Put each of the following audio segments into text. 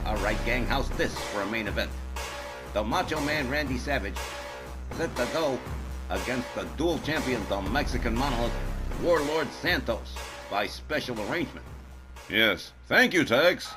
Alright gang, how's this for a main event? The Macho Man Randy Savage set to go against the dual champion, the Mexican Monolith, Warlord Santos, by special arrangement. Yes, thank you, Tex.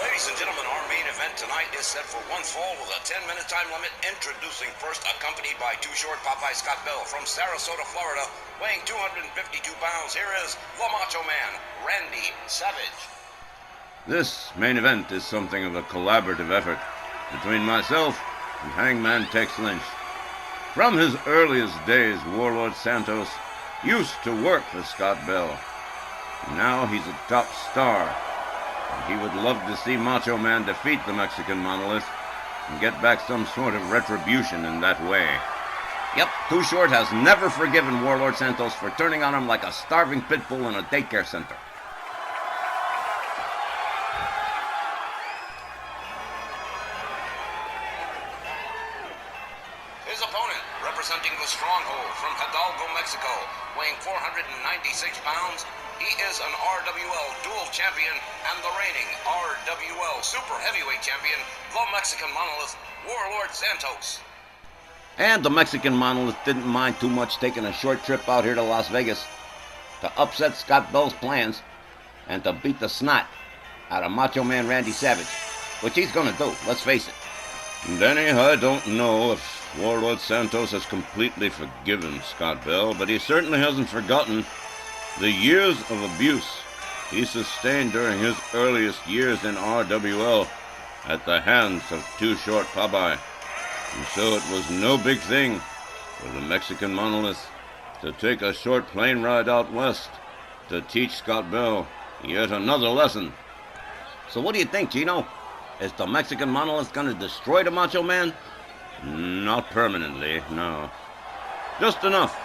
Ladies and gentlemen, our main event tonight is set for one fall with a 10-minute time limit. Introducing first, accompanied by Too Short Popeye Scott Bell from Sarasota, Florida, weighing 252 pounds. Here is the Macho Man, Randy Savage. This main event is something of a collaborative effort between myself and Hangman Tex Lynch. From his earliest days, Warlord Santos used to work for Scott Bell. Now he's a top star. He would love to see Macho Man defeat the Mexican Monolith and get back some sort of retribution in that way. Yep, Too Short has never forgiven Warlord Santos for turning on him like a starving pit bull in a daycare center. His opponent, representing the Stronghold from Hidalgo, Mexico, weighing 496 pounds, he is an RWL dual champion and the reigning RWL super heavyweight champion, the Mexican Monolith, Warlord Santos. And the Mexican Monolith didn't mind too much taking a short trip out here to Las Vegas to upset Scott Bell's plans and to beat the snot out of Macho Man Randy Savage, which he's gonna do, let's face it. Denny, I don't know if Warlord Santos has completely forgiven Scott Bell, but he certainly hasn't forgotten the years of abuse he sustained during his earliest years in RWL at the hands of Too Short Popeye. And so it was no big thing for the Mexican Monolith to take a short plane ride out west to teach Scott Bell yet another lesson. So what do you think, Gino? Is the Mexican Monolith gonna destroy the Macho Man? Not permanently, no. Just enough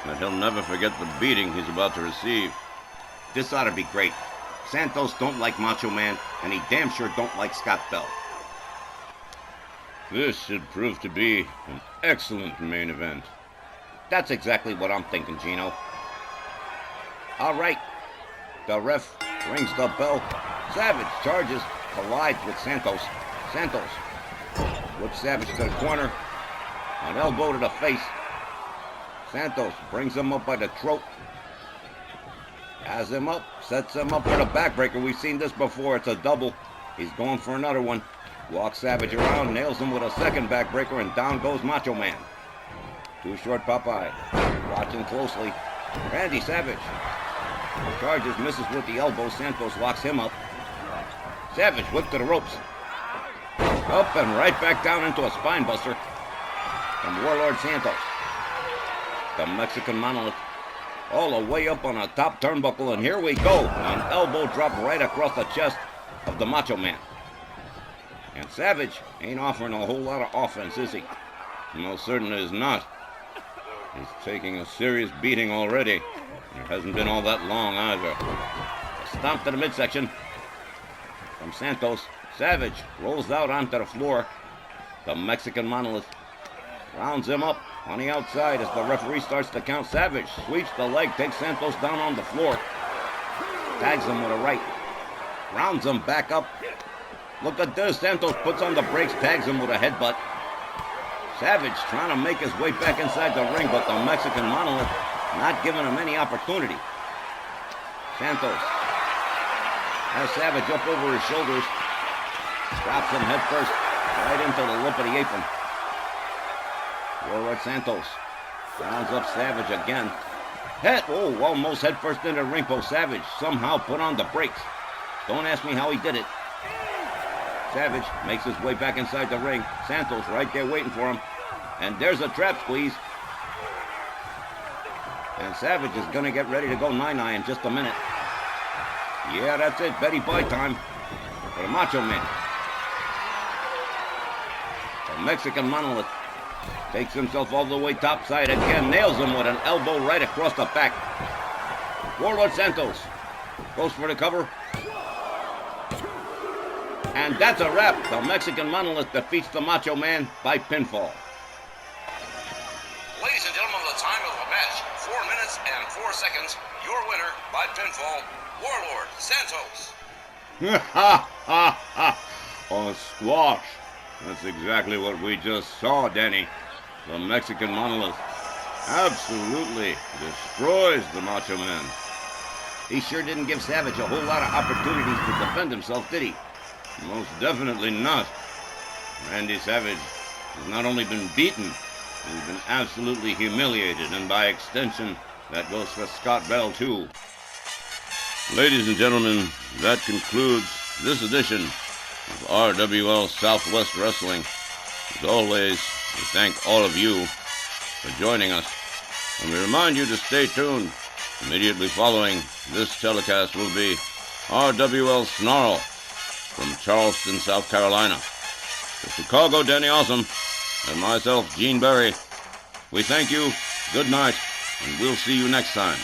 that he'll never forget the beating he's about to receive. This ought to be great. Santos don't like Macho Man, and he damn sure don't like Scott Bell. This should prove to be an excellent main event. That's exactly what I'm thinking, Gino. All right. The ref rings the bell. Savage charges, collides with Santos. Santos whips Savage to the corner. An elbow to the face. Santos brings him up by the throat. Has him up, sets him up for the backbreaker. We've seen this before. It's a double. He's going for another one. Walks Savage around, nails him with a second backbreaker, and down goes Macho Man. Too Short Popeye watching closely. Randy Savage charges, misses with the elbow. Santos locks him up. Savage whipped to the ropes. Up and right back down into a spine buster from Warlord Santos. The Mexican Monolith all the way up on a top turnbuckle, and here we go. An elbow drop right across the chest of the Macho Man. And Savage ain't offering a whole lot of offense, is he? Most certainly is not. He's taking a serious beating already. It hasn't been all that long either. A stomp to the midsection from Santos. Savage rolls out onto the floor. The Mexican Monolith rounds him up on the outside as the referee starts to count. Savage sweeps the leg, takes Santos down on the floor. Tags him with a right. Rounds him back up. Look at this. Santos puts on the brakes, tags him with a headbutt. Savage trying to make his way back inside the ring, but the Mexican Monolith not giving him any opportunity. Santos has Savage up over his shoulders. Drops him head first right into the lip of the apron. Warlord Santos rounds up Savage again. Almost head first into the ring post. Savage somehow put on the brakes. Don't ask me how he did it. Savage makes his way back inside the ring. Santos right there waiting for him. And there's a trap squeeze. And Savage is going to get ready to go nine-eye in just a minute. Yeah, that's it. Betty Bye time for the Macho Man. The Mexican Monolith takes himself all the way topside again. Nails him with an elbow right across the back. Warlord Santos goes for the cover. And that's a wrap. The Mexican Monolith defeats the Macho Man by pinfall. Ladies and gentlemen, the time of the match, 4 minutes and 4 seconds. Your winner by pinfall, Warlord Santos. Ha ha ha! A squash. That's exactly what we just saw, Danny. The Mexican Monolith absolutely destroys the Macho Man. He sure didn't give Savage a whole lot of opportunities to defend himself, did he? Most definitely not. Randy Savage has not only been beaten, he's been absolutely humiliated, and by extension, that goes for Scott Bell, too. Ladies and gentlemen, that concludes this edition of RWL Southwest Wrestling. As always, we thank all of you for joining us, and we remind you to stay tuned. Immediately following this telecast will be RWL Snarl from Charleston, South Carolina. For Chicago, Danny Awesome, and myself, Gene Berry, we thank you, good night, and we'll see you next time.